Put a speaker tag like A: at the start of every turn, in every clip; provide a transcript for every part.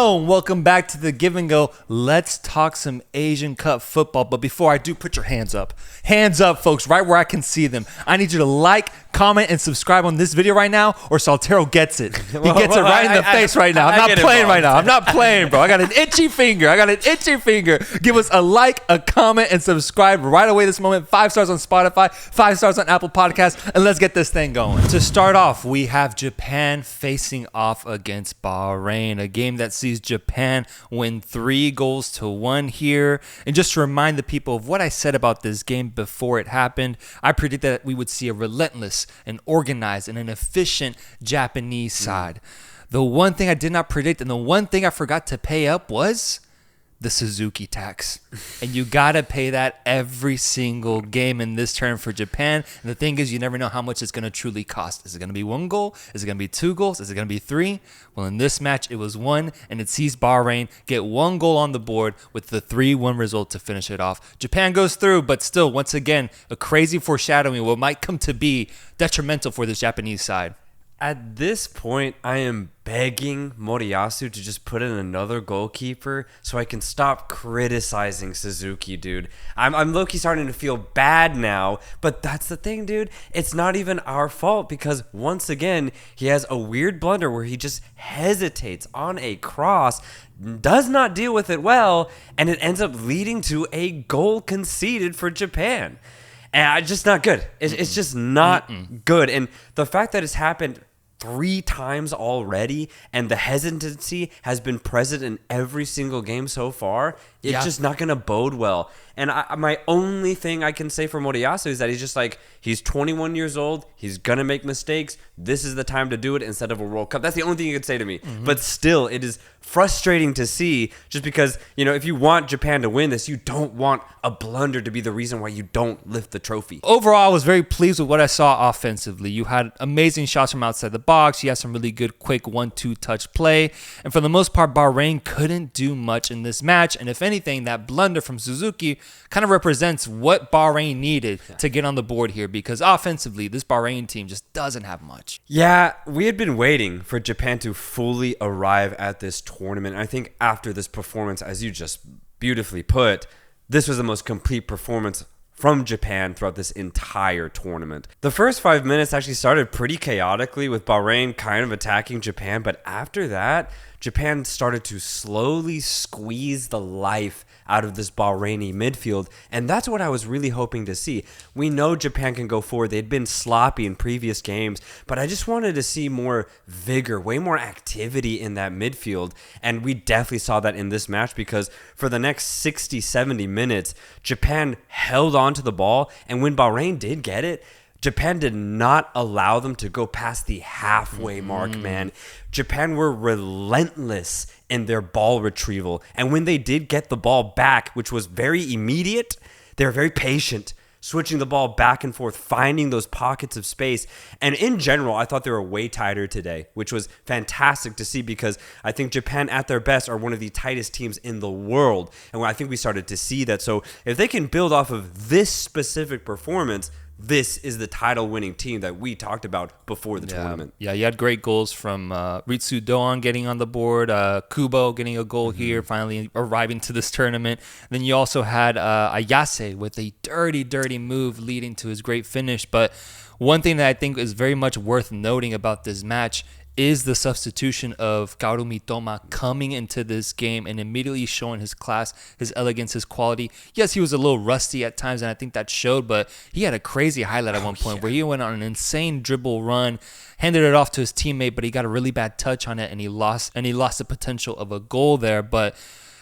A: Hello and welcome back to the Give and Go. Let's talk some Asian Cup football. But before I do, put your hands up. Hands up, folks, right where I can see them. I need you to like, comment, and subscribe on this video right now, or Soltero gets it. He gets it right in the face right now. I'm not playing right now. I'm not playing, bro. I got an itchy finger. Give us a like, a comment, and subscribe right away this moment. 5 stars on Spotify, 5 stars on Apple Podcasts, and let's get this thing going. To start off, we have Japan facing off against Bahrain, a game that sees Japan win 3-1 here. And just to remind the people of what I said about this game before it happened, I predicted that we would see a relentless and organized and an efficient Japanese side. The one thing I did not predict and the one thing I forgot to pay up was the Suzuki tax. And you got to pay that every single game in this term for Japan. And the thing is, you never know how much it's going to truly cost. Is it going to be 1 goal? Is it going to be 2 goals? Is it going to be 3? Well, in this match, it was 1, and it sees Bahrain get 1 goal on the board with the 3-1 result to finish it off. Japan goes through, but still, once again, a crazy foreshadowing of what might come to be detrimental for this Japanese side.
B: At this point, I am begging Moriyasu to just put in another goalkeeper so I can stop criticizing Suzuki, dude. I'm low-key starting to feel bad now, but that's the thing, dude. It's not even our fault because, once again, he has a weird blunder where he just hesitates on a cross, does not deal with it well, and it ends up leading to a goal conceded for Japan. And it's just not good. It's just not good. And the fact that it's happened 3 times already and the hesitancy has been present in every single game so far, it's just not going to bode well. And my only thing I can say for Moriyasu is that he's just like, he's 21 years old. He's going to make mistakes. This is the time to do it instead of a World Cup. That's the only thing you could say to me. But still, it is frustrating to see just because, you know, if you want Japan to win this, you don't want a blunder to be the reason why you don't lift the trophy.
A: Overall, I was very pleased with what I saw offensively. You had amazing shots from outside the box. You had some really good, quick 1-2 touch play. And for the most part, Bahrain couldn't do much in this match. And if anything, that blunder from Suzuki kind of represents what Bahrain needed to get on the board here, because offensively, this Bahrain team just doesn't have much.
B: Yeah, we had been waiting for Japan to fully arrive at this tournament. I think after this performance, as you just beautifully put, this was the most complete performance from Japan throughout this entire tournament. The first 5 minutes actually started pretty chaotically with Bahrain kind of attacking Japan, but after that, Japan started to slowly squeeze the life out of this Bahraini midfield, and that's what I was really hoping to see. We know Japan can go forward. They'd been sloppy in previous games, but I just wanted to see more vigor, way more activity in that midfield, and we definitely saw that in this match because for the next 60, 70 minutes, Japan held on to the ball, and when Bahrain did get it, Japan did not allow them to go past the halfway mark, man. Japan were relentless in their ball retrieval. And when they did get the ball back, which was very immediate, they were very patient, switching the ball back and forth, finding those pockets of space. And in general, I thought they were way tighter today, which was fantastic to see because I think Japan at their best are one of the tightest teams in the world. And I think we started to see that. So if they can build off of this specific performance, this is the title-winning team that we talked about before the tournament.
A: Yeah, you had great goals from Ritsu Doan getting on the board, Kubo getting a goal here, finally arriving to this tournament. Then you also had Ayase with a dirty move leading to his great finish. But one thing that I think is very much worth noting about this match is the substitution of Kaoru Mitoma coming into this game and immediately showing his class, his elegance, his quality. Yes, he was a little rusty at times, and I think that showed, but he had a crazy highlight at one point where he went on an insane dribble run, handed it off to his teammate, but he got a really bad touch on it, and he lost the potential of a goal there. But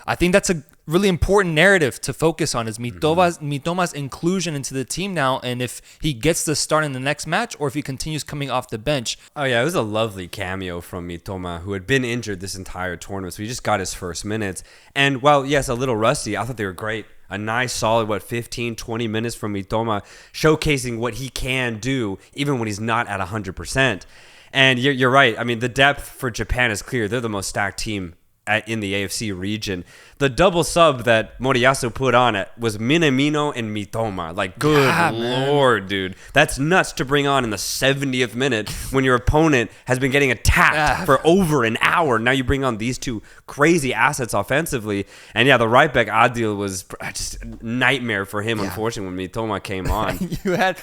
A: I think that's a really important narrative to focus on is Mitoma's inclusion into the team now, and if he gets the start in the next match or if he continues coming off the bench.
B: Oh yeah, it was a lovely cameo from Mitoma, who had been injured this entire tournament, so he just got his first minutes. And while, yes, a little rusty, I thought they were great. A nice, solid, 15, 20 minutes from Mitoma, showcasing what he can do even when he's not at 100%. And you're right. I mean, the depth for Japan is clear. They're the most stacked team in the AFC region. The double sub that Moriyasu put on it was Minamino and Mitoma. Like, good Lord, dude. That's nuts to bring on in the 70th minute when your opponent has been getting attacked for over an hour. Now you bring on these two crazy assets offensively. And yeah, the right back Adil was just a nightmare for him, unfortunately, when Mitoma came on.
A: You had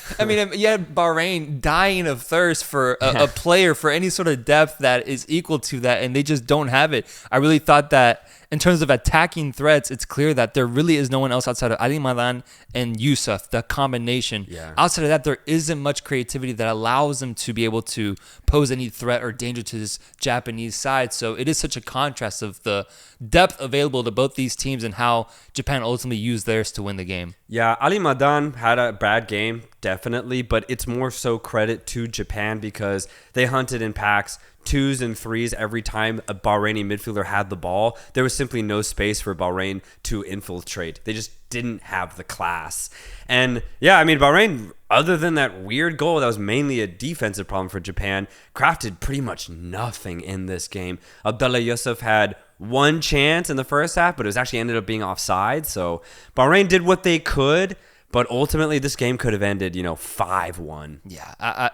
A: Bahrain dying of thirst for a player for any sort of depth that is equal to that, and they just don't have it. I really thought that in terms of attacking threats, it's clear that there really is no one else outside of Ali Madan and Yusuf, the combination.
B: Yeah.
A: Outside of that, there isn't much creativity that allows them to be able to pose any threat or danger to this Japanese side. So it is such a contrast of the depth available to both these teams and how Japan ultimately used theirs to win the game.
B: Yeah, Ali Madan had a bad game, definitely, but it's more so credit to Japan because they hunted in packs, 2s and 3s every time a Bahraini midfielder had the ball. There was simply no space for Bahrain to infiltrate. They just didn't have the class. And yeah, I mean, Bahrain, other than that weird goal that was mainly a defensive problem for Japan, crafted pretty much nothing in this game. Abdullah Yusuf had one chance in the first half, but it was actually ended up being offside. So Bahrain did what they could, but ultimately this game could have ended, 5-1.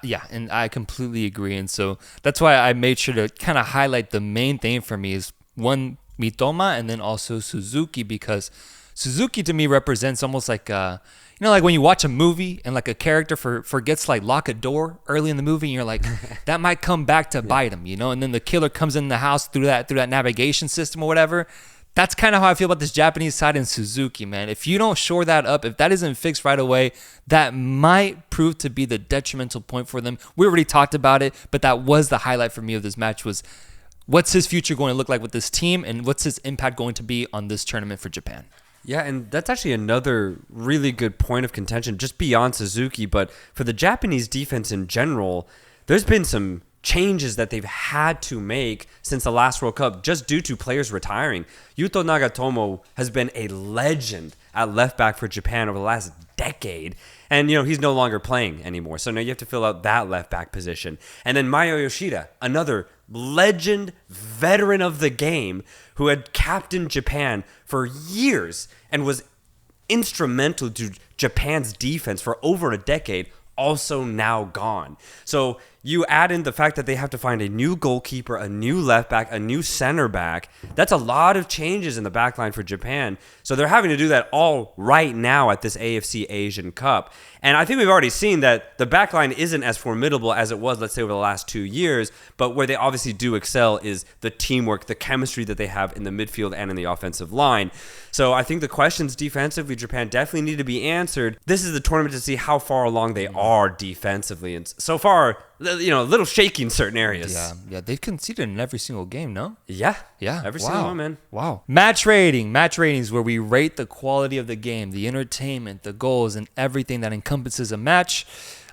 A: Yeah, and I completely agree. And so that's why I made sure to kind of highlight the main thing for me is one, Mitoma, and then also Suzuki, because Suzuki to me represents almost like like when you watch a movie and like a character forgets to like lock a door early in the movie, and you're like, that might come back to bite him, and then the killer comes in the house through that navigation system or whatever. That's kind of how I feel about this Japanese side in Suzuki, man. If you don't shore that up, if that isn't fixed right away, that might prove to be the detrimental point for them. We already talked about it, but that was the highlight for me of this match was what's his future going to look like with this team and what's his impact going to be on this tournament for Japan.
B: Yeah, and that's actually another really good point of contention, just beyond Suzuki, but for the Japanese defense in general, there's been some changes that they've had to make since the last World Cup just due to players retiring. Yuto Nagatomo has been a legend at left back for Japan over the last decade, and he's no longer playing anymore. So now you have to fill out that left back position. And then Mayo Yoshida, another legend, veteran of the game, who had captained Japan for years and was instrumental to Japan's defense for over a decade, also now gone. So you add in the fact that they have to find a new goalkeeper, a new left back, a new center back. That's a lot of changes in the back line for Japan. So they're having to do that all right now at this AFC Asian Cup. And I think we've already seen that the back line isn't as formidable as it was, let's say, over the last 2 years. But where they obviously do excel is the teamwork, the chemistry that they have in the midfield and in the offensive line. So I think the questions defensively, Japan definitely need to be answered. This is the tournament to see how far along they are defensively. And so far, a little shaky in certain areas.
A: Yeah, they've conceded in every single game, no?
B: Yeah.
A: Every
B: single one, man.
A: Wow. Match ratings where we rate the quality of the game, the entertainment, the goals, and everything that encompasses a match.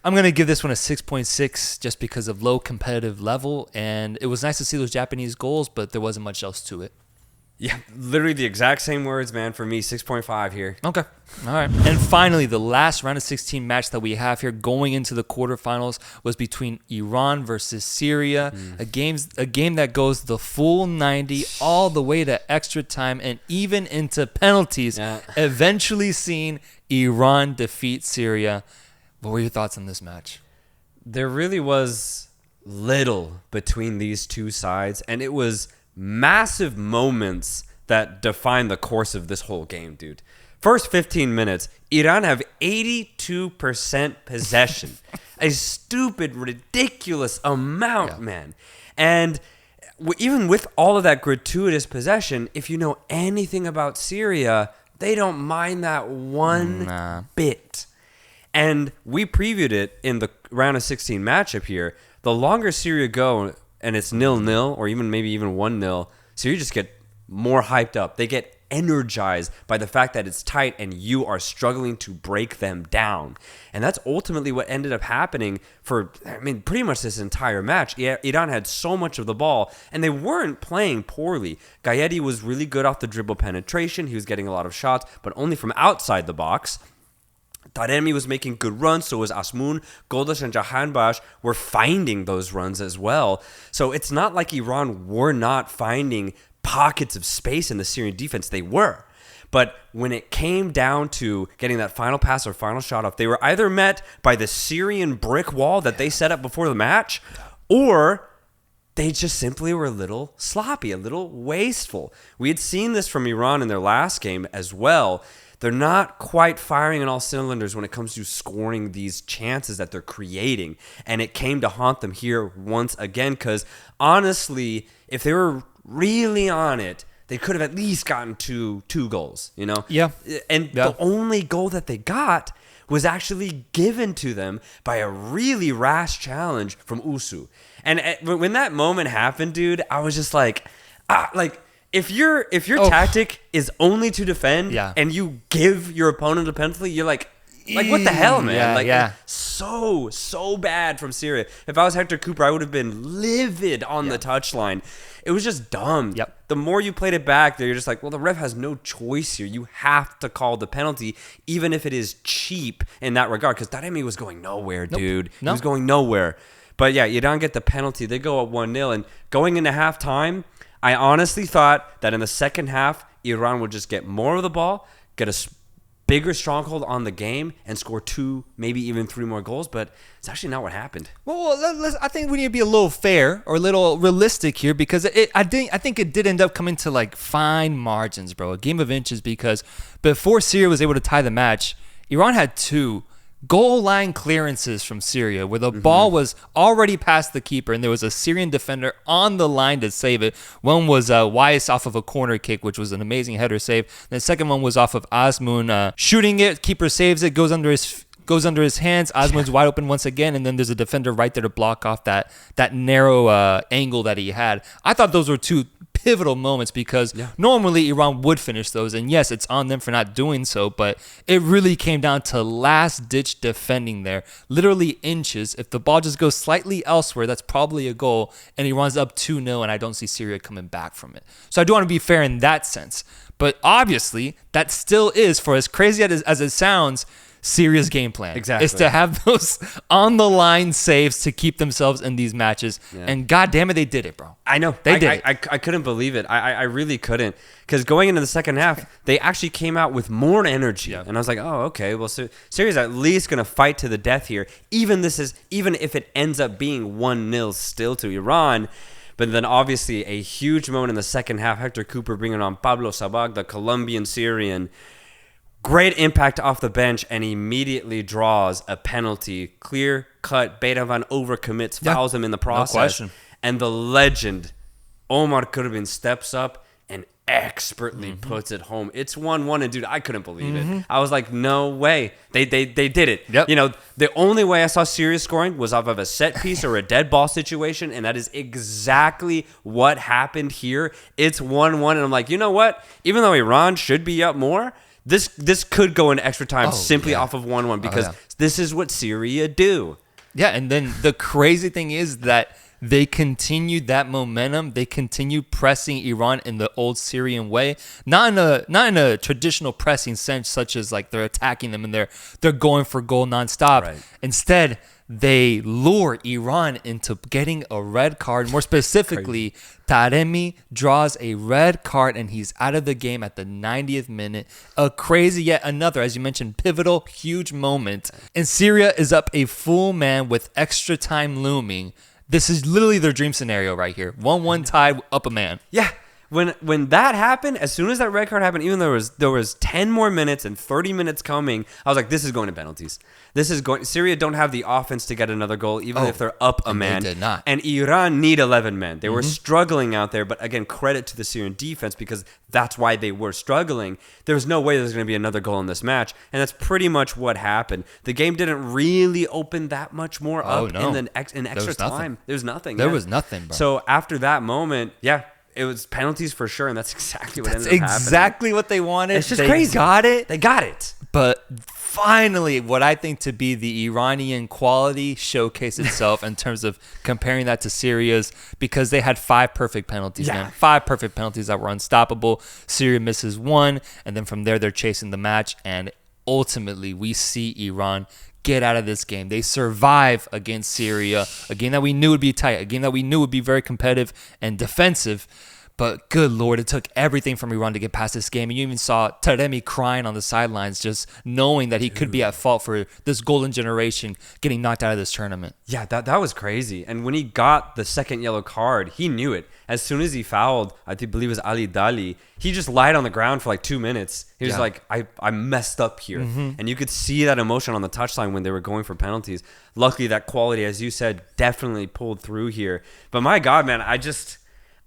A: I'm going to give this one a 6.6 just because of low competitive level, and it was nice to see those Japanese goals, but there wasn't much else to it.
B: Yeah, literally the exact same words, man. For me, 6.5 here.
A: Okay. All right. And finally, the last round of 16 match that we have here going into the quarterfinals was between Iran versus Syria, a game that goes the full 90 all the way to extra time and even into penalties, eventually seeing Iran defeat Syria. What were your thoughts on this match?
B: There really was little between these two sides, and it was massive moments that define the course of this whole game, dude. First 15 minutes, Iran have 82% possession. A stupid, ridiculous amount, man. And even with all of that gratuitous possession, if you know anything about Syria, they don't mind that one bit. And we previewed it in the round of 16 matchup here. The longer Syria go and it's 0-0 or maybe even 1-0, Syria just get more hyped up. They get energized by the fact that it's tight and you are struggling to break them down. And that's ultimately what ended up happening for, pretty much this entire match. Iran had so much of the ball and they weren't playing poorly. Gayetti was really good off the dribble penetration. He was getting a lot of shots, but only from outside the box. Taremi was making good runs, so was Asmun. Goldash and Jahanbash were finding those runs as well. So it's not like Iran were not finding pockets of space in the Syrian defense. They were. But when it came down to getting that final pass or final shot off, they were either met by the Syrian brick wall that they set up before the match, or they just simply were a little sloppy, a little wasteful. We had seen this from Iran in their last game as well. They're not quite firing on all cylinders when it comes to scoring these chances that they're creating. And it came to haunt them here once again because, honestly, if they were really on it, they could have at least gotten two goals, you know?
A: Yeah.
B: And the only goal that they got was actually given to them by a really rash challenge from Usu. And when that moment happened, dude, I was just like, if your tactic is only to defend and you give your opponent a penalty, you're like what the hell, man? So bad from Syria. If I was Hector Cooper, I would have been livid on the touchline. It was just dumb. The more you played it back, you're just like, well, the ref has no choice here. You have to call the penalty, even if it is cheap in that regard. Because Taremi was going nowhere, dude. He was going nowhere. But yeah, you don't get the penalty. They go up 1-0. And going into halftime, I honestly thought that in the second half, Iran would just get more of the ball, get a bigger stronghold on the game, and score 2, maybe even 3 more goals. But it's actually not what happened.
A: Well, I think we need to be a little fair or a little realistic here because I think it did end up coming to like fine margins, bro. A game of inches because before Syria was able to tie the match, Iran had 2 goal line clearances from Syria where the ball was already past the keeper and there was a Syrian defender on the line to save it. One was Weiss off of a corner kick, which was an amazing header save. And the second one was off of Asmun shooting it. Keeper saves it, goes under his hands. Asmun's wide open once again, and then there's a defender right there to block off that narrow angle that he had. I thought those were 2 pivotal moments because normally Iran would finish those, and yes, it's on them for not doing so, but it really came down to last-ditch defending there, literally inches. If the ball just goes slightly elsewhere, that's probably a goal, and Iran's up 2-0, and I don't see Syria coming back from it. So I do want to be fair in that sense, but obviously that still is, for as crazy as it sounds, Syria's game plan.
B: Exactly.
A: Is to have those on-the-line saves to keep themselves in these matches. And God damn it, they did it, bro.
B: I know.
A: They did it.
B: I couldn't believe it. I really couldn't. Because going into the second half, they actually came out with more energy. And I was like, oh, okay. Well, Syria's at least going to fight to the death here. Even if it ends up being 1-0 still to Iran. But then obviously a huge moment in the second half. Hector Cooper bringing on Pablo Sabag, the Colombian Syrian. Great impact off the bench and immediately draws a penalty. Clear cut. Beiravan overcommits, fouls him in the process.
A: No question.
B: And the legend, Omar Kurbin, steps up and expertly puts it home. It's 1-1, and dude, I couldn't believe it. I was like, no way. They did it.
A: Yep.
B: You know, the only way I saw Syria scoring was off of a set piece or a dead ball situation, and that is exactly what happened here. It's 1-1, and I'm like, you know what? Even though Iran should be up more, this could go into extra time simply off of 1-1 because this is what Syria do.
A: Yeah, and then the crazy thing is that they continued that momentum. They continued pressing Iran in the old Syrian way, not in a traditional pressing sense, such as like they're attacking them and they're going for goal nonstop.
B: Right.
A: Instead, they lure Iran into getting a red card. More specifically, Taremi draws a red card and he's out of the game at the 90th minute. A crazy, yet another, as you mentioned, pivotal, huge moment. And Syria is up a full man with extra time looming. This is literally their dream scenario right here. 1-1 tied, up a man.
B: Yeah. When that happened, as soon as that red card happened, even though there was 10 more minutes and 30 minutes coming, I was like, this is going to penalties. Syria don't have the offense to get another goal, even if they're up a man.
A: They did not.
B: And Iran need 11 men. They were struggling out there, but again, credit to the Syrian defense because that's why they were struggling. There's no way there's going to be another goal in this match, and that's pretty much what happened. The game didn't really open that much more up in extra time. There was nothing.
A: There was nothing, bro.
B: So after that moment, it was penalties for sure, and that's exactly what ended up happening.
A: Exactly what they wanted.
B: It's just crazy. They got it.
A: But finally, what I think to be the Iranian quality showcased itself in terms of comparing that to Syria's, because they had 5 perfect penalties, man. 5 perfect penalties that were unstoppable. Syria misses 1, and then from there they're chasing the match, and ultimately we see Iran get out of this game. They survive against Syria, a game that we knew would be tight, a game that we knew would be very competitive and defensive. But good Lord, it took everything from Iran to get past this game. And you even saw Taremi crying on the sidelines, just knowing that he could be at fault for this golden generation getting knocked out of this tournament.
B: Yeah, that was crazy. And when he got the second yellow card, he knew it. As soon as he fouled, I believe it was Ali Dali, he just lied on the ground for like 2 minutes. He was like, I messed up here. And you could see that emotion on the touchline when they were going for penalties. Luckily, that quality, as you said, definitely pulled through here. But my God, man,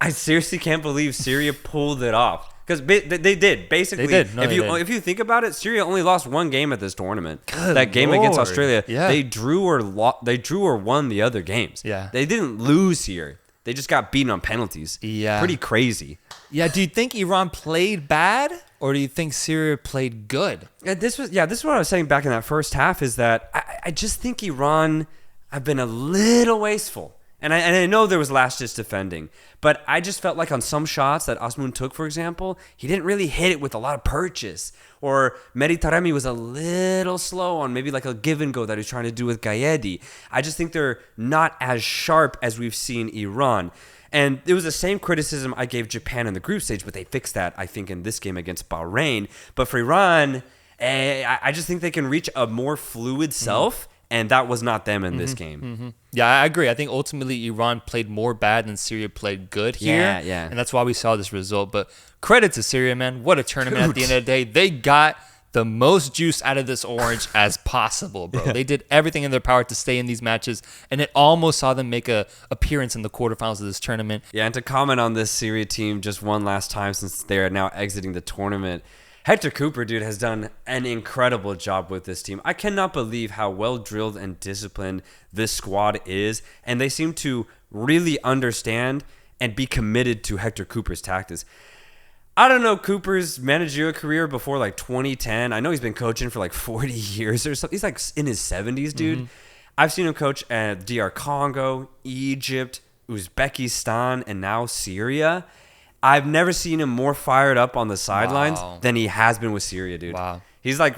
B: I seriously can't believe Syria pulled it off. Because they did. Basically,
A: they did. No,
B: if you think about it, Syria only lost one game at this tournament.
A: Good
B: that game
A: Lord.
B: against Australia.
A: Yeah.
B: They drew or won the other games.
A: Yeah.
B: They didn't lose here. They just got beaten on penalties.
A: Yeah.
B: Pretty crazy.
A: Yeah, do you think Iran played bad, or do you think Syria played good?
B: This is what I was saying back in that first half, is that I just think Iran have been a little wasteful. And I know there was last-ditch defending, but I just felt like on some shots that Osman took, for example, he didn't really hit it with a lot of purchase. Or Mehdi Taremi was a little slow on maybe like a give and go that he's trying to do with Gaedi. I just think they're not as sharp as we've seen Iran. And it was the same criticism I gave Japan in the group stage, but they fixed that, I think, in this game against Bahrain. But for Iran, I just think they can reach a more fluid self. And that was not them in this game.
A: Yeah, I agree. I think ultimately Iran played more bad than Syria played good here.
B: Yeah.
A: And that's why we saw this result. But credit to Syria, man. What a tournament at the end of the day. They got the most juice out of this orange as possible, bro. Yeah. They did everything in their power to stay in these matches, and it almost saw them make a appearance in the quarterfinals of this tournament.
B: Yeah, and to comment on this Syria team just one last time, since they are now exiting the tournament, Hector Cooper, dude, has done an incredible job with this team. I cannot believe how well drilled and disciplined this squad is, and they seem to really understand and be committed to Hector Cooper's tactics. I don't know Cooper's managerial career before like 2010. I know he's been coaching for like 40 years or something. He's like in his 70s, dude. I've seen him coach at DR Congo, Egypt, Uzbekistan, and now Syria. I've never seen him more fired up on the sidelines than he has been with Syria, dude.
A: Wow.
B: He's like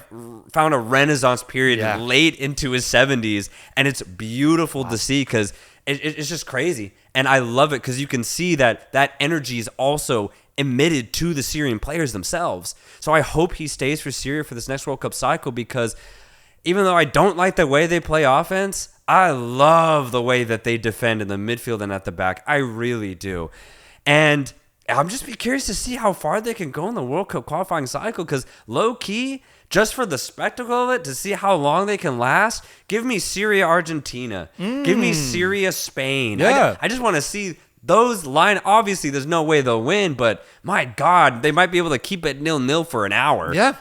B: found a renaissance period late into his 70s, and it's beautiful to see because it's just crazy. And I love it because you can see that energy is also emitted to the Syrian players themselves. So I hope he stays for Syria for this next World Cup cycle, because even though I don't like the way they play offense, I love the way that they defend in the midfield and at the back. I really do. And I'm just curious to see how far they can go in the World Cup qualifying cycle, because low-key, just for the spectacle of it, to see how long they can last, give me Syria, Argentina. Give me Syria, Spain.
A: Yeah.
B: I just want to see those line. Obviously, there's no way they'll win, but my God, they might be able to keep it 0-0 for an hour.
A: Yeah.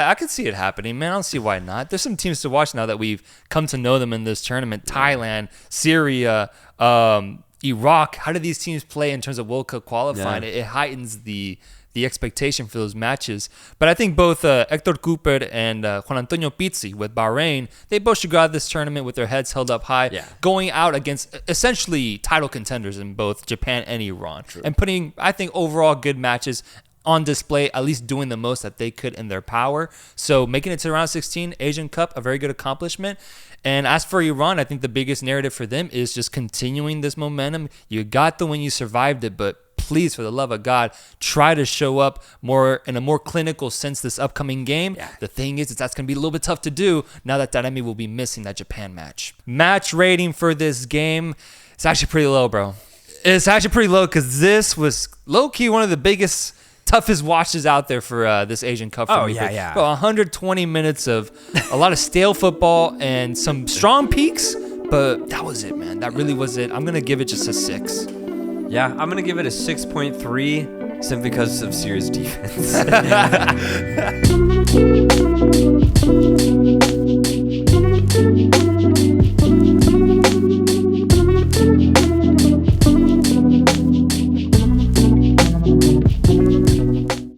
A: I could see it happening, man. I don't see why not. There's some teams to watch now that we've come to know them in this tournament. Thailand, Syria, Iraq. How do these teams play in terms of World Cup qualifying?
B: Yeah.
A: It heightens the expectation for those matches. But I think both Hector Cooper and Juan Antonio Pizzi with Bahrain, they both should go out of this tournament with their heads held up high, going out against essentially title contenders in both Japan and Iran. True. And putting, I think, overall good matches on display, at least doing the most that they could in their power. So making it to round 16, Asian Cup, a very good accomplishment. And as for Iran, I think the biggest narrative for them is just continuing this momentum. You got the win, you survived it, but please, for the love of God, try to show up more in a more clinical sense this upcoming game. Yeah. The thing is that's going to be a little bit tough to do now that Taremi will be missing that Japan match. Match rating for this game, it's actually pretty low, bro. It's actually pretty low because this was low-key one of the biggest, toughest watches out there for this Asian Cup. For me.
B: Yeah.
A: Bro, 120 minutes of a lot of stale football and some strong peaks, but that was it, man. That really was it. I'm going to give it just a 6.
B: Yeah, I'm going to give it a 6.3 simply because of Syria's defense.